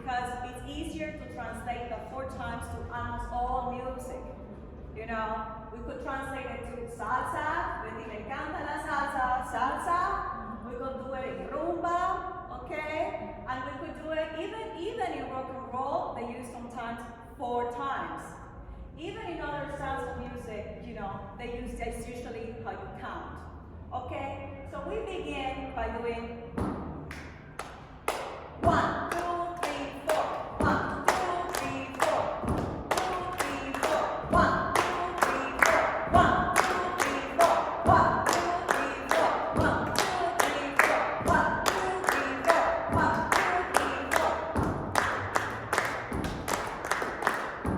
because it's easier to translate the 4 times to almost all music. You know, we could translate it to salsa, Betty le encanta la salsa. We could do it in rumba, okay? And we could do it even in rock and roll, they use sometimes 4 times. Even in other styles of music, you know, they use that's usually how you count. Okay? So we begin by doing 1, 2, 3, 4. 1, 2, 3, 4. 2, 3, 4. 1, 2, 3, 4. 1, 2, 3, 4. 1,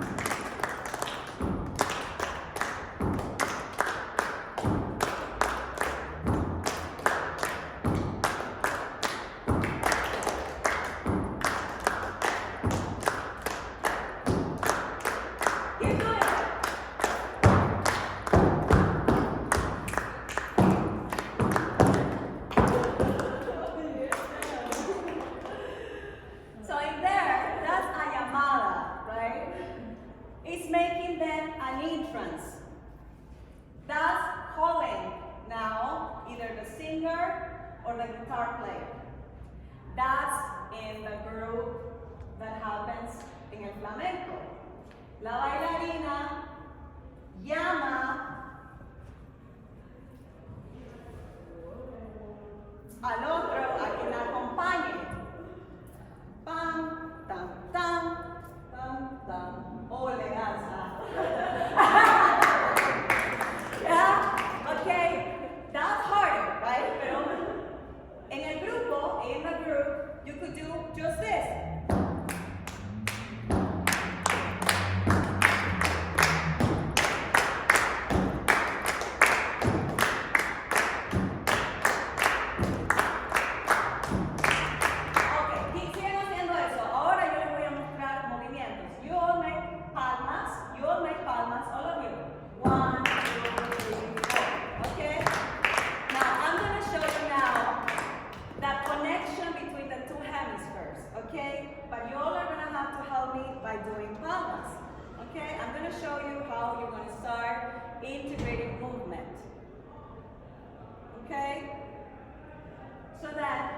2, 3, 4. 1, 2, 3, 4. 1, 2, 3, 4. 1, 2, 3, 4. So in there, that's a llamada, right? It's making them an entrance. That's calling now either the singer or the guitar player. That's in the group that happens in el flamenco. La bailarina llama al otro a que la acompañe. Pam, tam, tam, tam, tam, ole, alza. Yeah? Okay, that's harder, right? Pero en el grupo, in the group, you could do just this. By doing palmas. Okay, I'm going to show you how you're going to start integrating movement. Okay, so that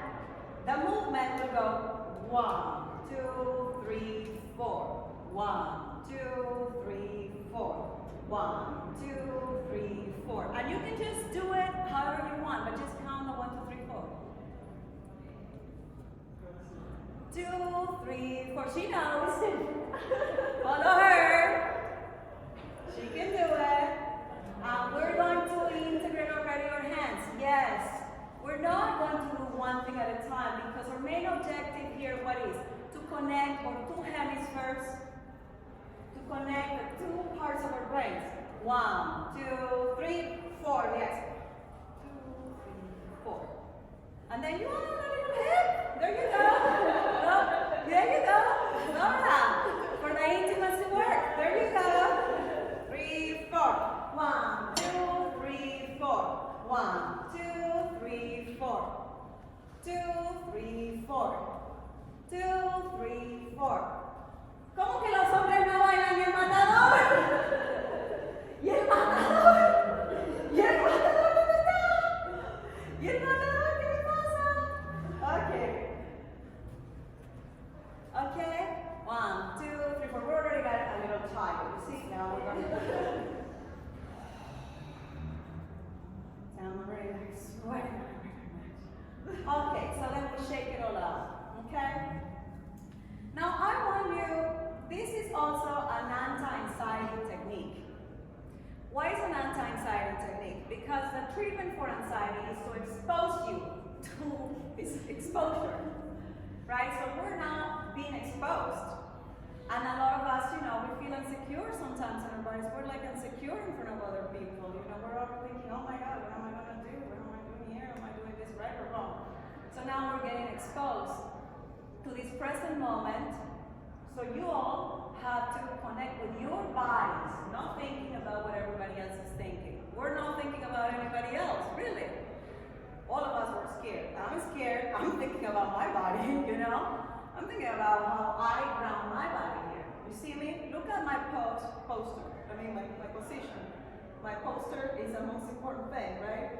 the movement will go 1, 2, 3, 4. 1, 2, 3, 4. 1, 2, 3, 4. And you can just do it however you want, but just count the 1, 2, 3, 4. 2, 3, 4. She knows. Follow her. She can do it. We're going to integrate already our hands. Yes. We're not going to do one thing at a time because our main objective here, what is? To connect our 2 hemispheres, to connect the 2 parts of our brains. 1, 2, 3, 4. Yes. 2, 3, 4. And then you want a little hip. There you go. There you go. Laura, for the intimacy work. There you go. 3, 4. 1, 2, 3, 4. 1, 2, 3, 4. 2, 3, 4. 2, 3, 4. ¿Cómo que los hombres no bailan el matador? ¿Y el matador? ¿Y el matador dónde está? ¿Y el matador qué le pasa? Okay. Okay. 1, 2, 3, 4. We already got a little tired. You see? Now we're going to down the relax. Okay, so then we shake it all out. Okay? Now I want you, this is also an anti-anxiety technique. Why is an anti-anxiety technique? Because the treatment for anxiety is to expose you to this exposure. Right? So we're now being exposed. And a lot of us, you know, we feel insecure sometimes in our bodies. We're like insecure in front of other people. You know, we're all thinking, oh my God, what am I going to do? What am I doing here? Am I doing this right or wrong? So now we're getting exposed to this present moment. So you all have to connect with your bodies, not thinking about what everybody else is thinking. We're not thinking about anybody else, really. All of us were scared. I'm scared. I'm thinking about my body, you know? I'm thinking about how I ground my body here. You see me? Look at my posture. I mean, my position. My posture is the most important thing, right?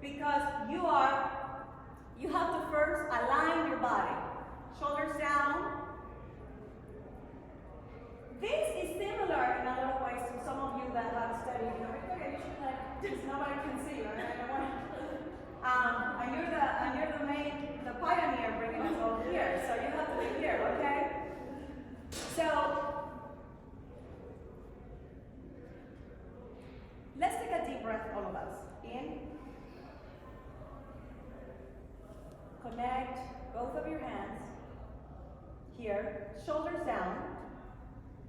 Because you have to first align your body. Shoulders down. This is similar in a lot of ways to some of you that have studied, Victoria, you should just nobody can see you, right? And you're the pioneer bringing us all here, so you have to be here, okay? So, let's take a deep breath, all of us. In. Connect both of your hands. Here, shoulders down.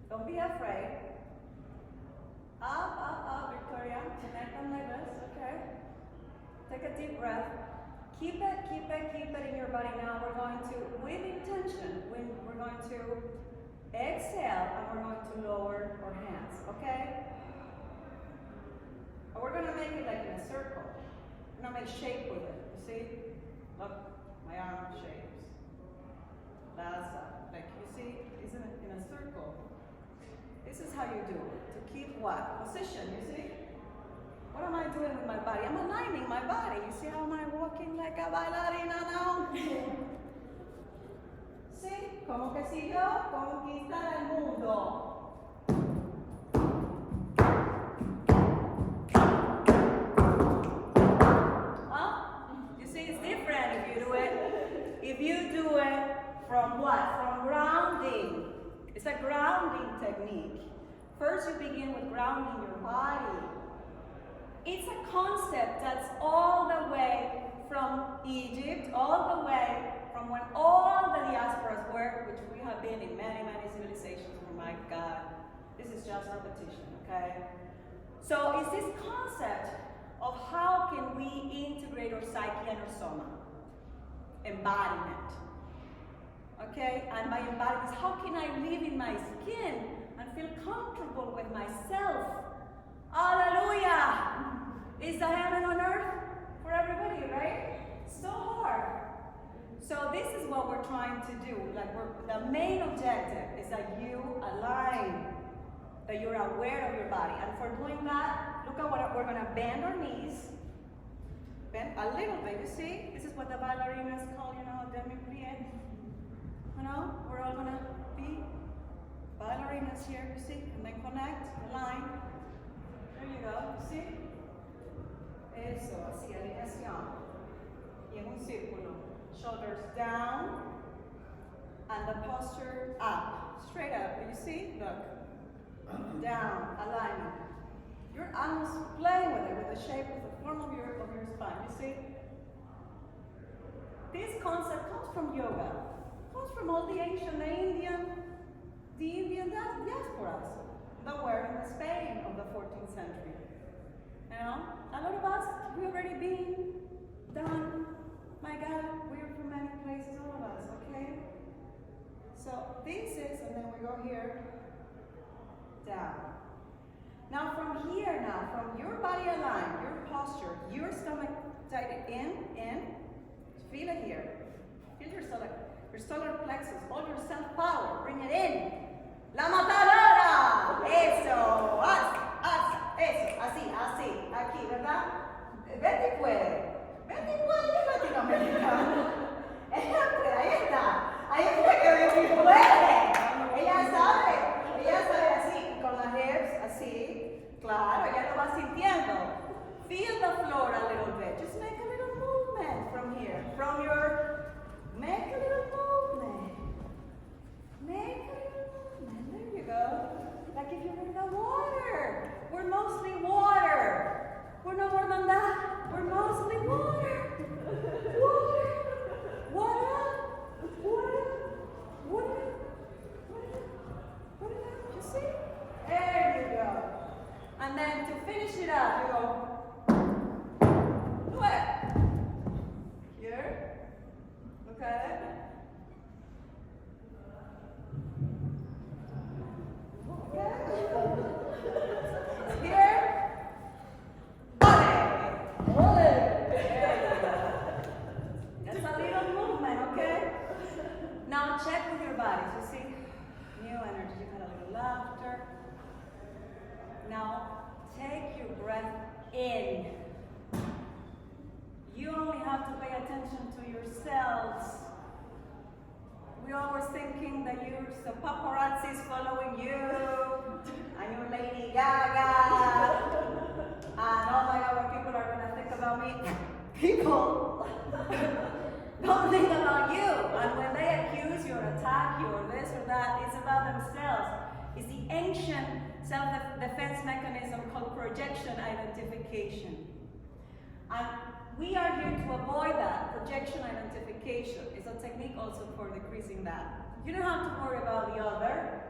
Don't be afraid. Up, Victoria. Connect them like this, okay? Take a deep breath. Keep it in your body now. We're going to, with intention, we're going to exhale and we're going to lower our hands, okay? And we're going to make it like in a circle. We're going to make shape with it, you see? Look, my arm shapes. That's like, you see, isn't it in a circle? This is how you do it, to keep what? Position, you see? What am I doing with my body? I'm aligning my body. You see how am I walking like a bailarina now? ¿Sí? Como que si yo conquistara el mundo. Huh? You see, it's different if you do it. If you do it from what? From grounding. It's a grounding technique. First, you begin with grounding your body. It's a concept that's all the way from Egypt, all the way from when all the diasporas were, which we have been in many, many civilizations. Oh my God, this is just repetition, okay? So it's this concept of how can we integrate our psyche and our soma. Embodiment. Okay? And by embodiment, how can I live in my skin and feel comfortable with myself? Hallelujah! Is the heaven on earth for everybody, right? So hard. So this is what we're trying to do. Like the main objective is that you align, that you're aware of your body. And for doing that, look at what we're going to bend our knees. Bend a little bit, you see? This is what the ballerinas call, demi-plie. We're all going to be ballerinas here, you see? And then connect, align. There you go, you see? Eso, así, alineación. Y en un círculo. Shoulders down. And the posture up. Straight up, you see? Look. Down, alignment. You're almost playing with it, with the shape, with the form of your spine, you see? This concept comes from yoga. It comes from all the ancient, the Indian diasporas that were in Spain of the 14th century. A lot of us, we already been done. My God, we're from many places, all of us, okay? So this is, and then we go here, down. Now from here from your body aligned, your posture, your stomach tight in, feel it here. Feel your solar plexus, all your self-power, bring it in. La matadora! Eso, eso, así, aquí, ¿verdad? Betty puede, latinoamericana. Ella puede, ahí está que Betty puede. Ella sabe así, con las hips, así, claro, ella lo va sintiendo. Feel the floor a little bit, just make a little movement from here, make a little movement. There you go. Like if you're in the water. We're mostly water. We're no more than that. We're mostly water. attention to yourselves. We're always thinking that you're the paparazzi's following you, and you're Lady Gaga, and oh my God, what people are gonna think about me. People don't think about you, and when they accuse you or attack you or this or that, it's about themselves. It's the ancient self-defense mechanism called projection identification. And we are here to avoid that, projection identification. It's a technique also for decreasing that. You don't have to worry about the other.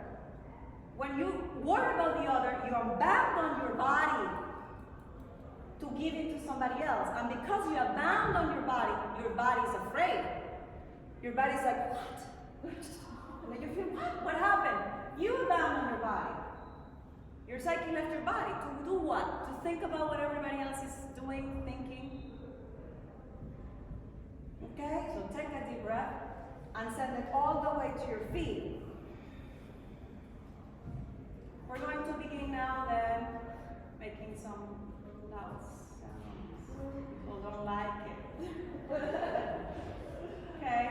When you worry about the other, you abandon your body to give it to somebody else. And because you abandon your body is afraid. Your body's like, what? And then you feel, what happened? You abandon your body. Your psyche left your body to do what? To think about what everybody else is doing, thinking. Okay, so take a deep breath and send it all the way to your feet. We're going to begin now then making some loud sounds. People don't like it. Okay?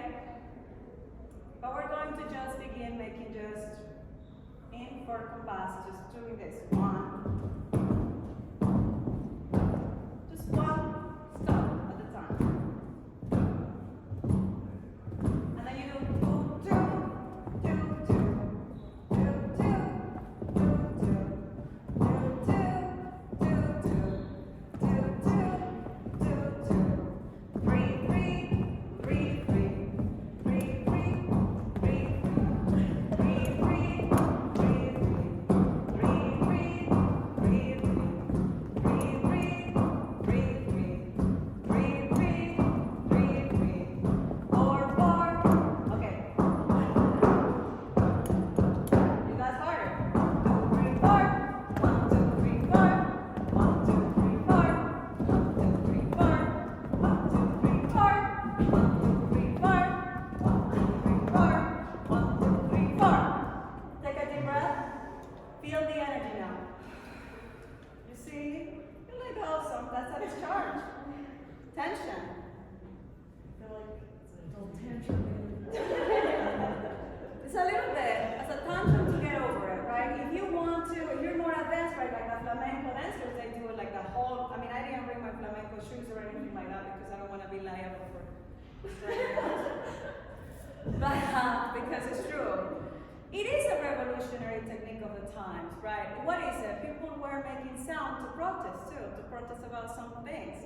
But we're going to just begin making just in for compas, just doing this. One. Just one stop at a time. And then you do two, two, two, two, two, Flamenco dancers, they do it like the whole, I mean, I didn't bring my flamenco shoes or anything like that because I don't want to be liable for but because it's true. It is a revolutionary technique of the times, right? What is it? People were making sound to protest too, to protest about some things.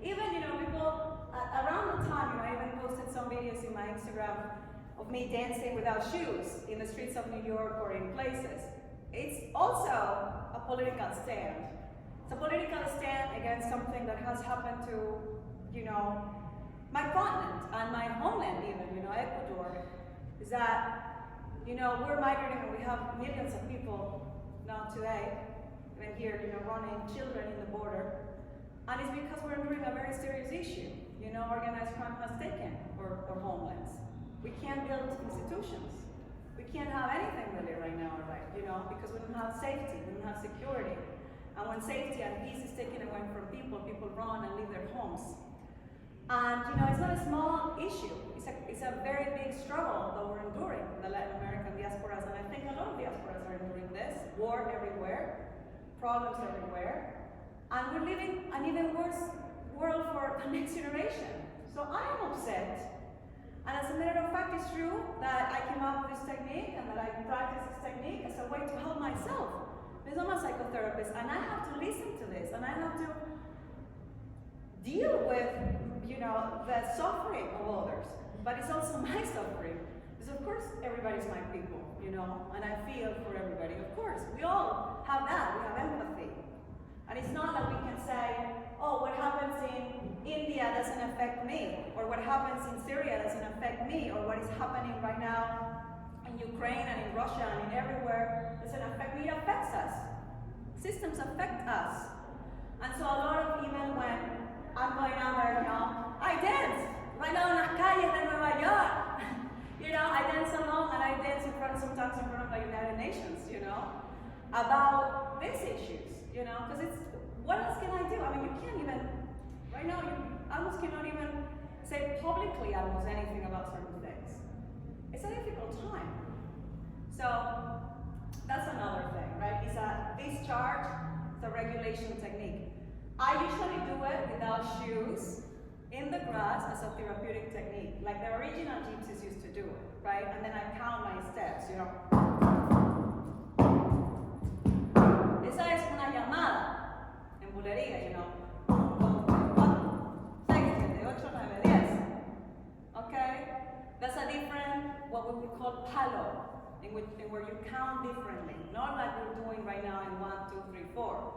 Even, people, around the time, I even posted some videos in my Instagram of me dancing without shoes in the streets of New York or in places. It's also a political stand. It's a political stand against something that has happened to, my continent and my homeland even, Ecuador, is that, we're migrating and we have millions of people now today, even here, running children in the border. And it's because we're doing a very serious issue. Organized crime has taken our homelands. We can't build institutions. We can't have anything really right now, right? Because we don't have safety, we don't have security. And when safety and peace is taken away from people, people run and leave their homes. And it's not a small issue. It's a very big struggle that we're enduring, the Latin American diasporas, and I think a lot of diasporas are enduring this. War everywhere, problems everywhere, and we're living an even worse world for the next generation. So I am upset. And as a matter of fact, it's true that I came up with this technique and that I practice this technique as a way to help myself. Because I'm a psychotherapist and I have to listen to this and I have to deal with, the suffering of others. But it's also my suffering. Because of course everybody's my people, and I feel for everybody. Of course, we all have that, we have empathy. And it's not that we can say, oh, what happens in India doesn't affect me, or what happens in Syria doesn't affect me, or what is happening right now in Ukraine and in Russia and in everywhere doesn't affect me. It affects us. Systems affect us. And so a lot of, even when I'm going out there, I dance right now in las calles de Nueva York. I dance along and I dance sometimes in front of the United Nations, about these issues, because it's, what else can I do? I mean, you can't even, right now, you almost cannot even say public logically almost anything about certain things. It's a difficult time. So that's another thing, right? It's a discharge, it's a regulation technique. I usually do it without shoes in the grass as a therapeutic technique, like the original gypsies used to do it, right? And then I count my steps, you know. Esa es una llamada en bulería, you know. 1, 2, 3, 4, 6, 7, 8, 9, 10. Okay? That's a different, what we would call palo, in where you count differently, not like we're doing right now in 1, 2, 3, 4.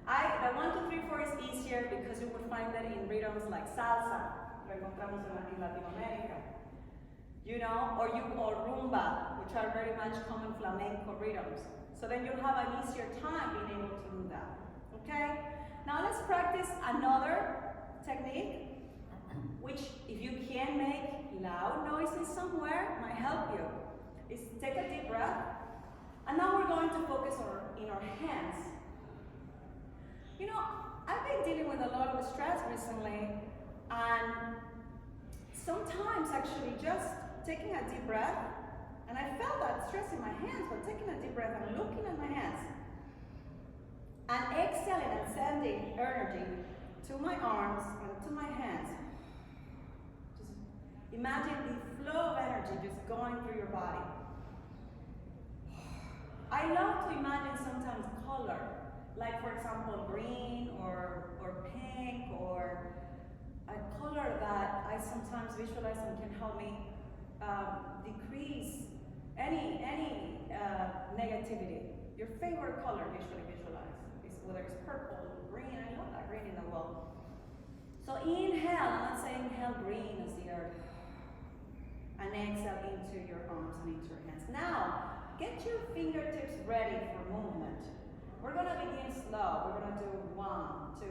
The 1, 2, 3, 4 is easier because you would find that in rhythms like salsa, lo encontramos en Latinoamérica, you know, or rumba, which are very much common flamenco rhythms. So then you'll have an easier time being able to do that, okay? Now let's practice another technique, which if you can make loud noises somewhere, might help you. Is take a deep breath, and now we're going to focus in our hands. You know, I've been dealing with a lot of stress recently, and sometimes actually just taking a deep breath, and I felt that stress in my hands, but taking a deep breath and looking at my hands, and exhaling and sending energy to my arms and to my hands. Just imagine the flow of energy just going through your body. I love to imagine sometimes color, like for example green or pink, or a color that I sometimes visualize and can help me decrease any negativity. Your favorite color usually visualize, whether it's purple, green. I love that green in the world. So inhale, I'm not saying inhale green as the earth, and exhale into your arms and into your hands. Now, get your fingertips ready for movement. We're going to begin slow. We're going to do 1, 2,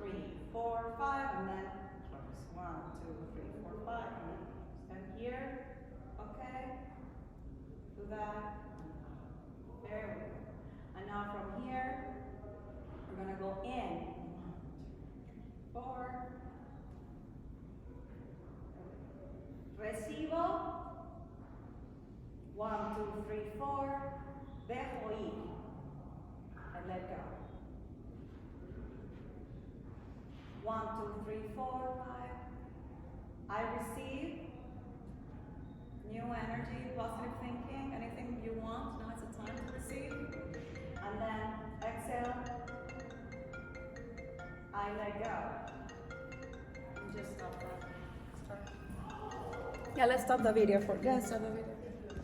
3, 4, 5, and then close. 1, 2, 3, 4, 5, and then stand here. Okay? Do that. There we go. And now from here, we're going to go in. 1, 2, 3, 4. Recibo. 1, 2, 3, 4. Dejo ir. And let go. 1, 2, 3, 4, 5. I receive new energy, positive thinking, anything you want. Now it's a time to receive. And then exhale. I let go. And just stop that. Yeah, let's stop the video for. Yeah, stop the video.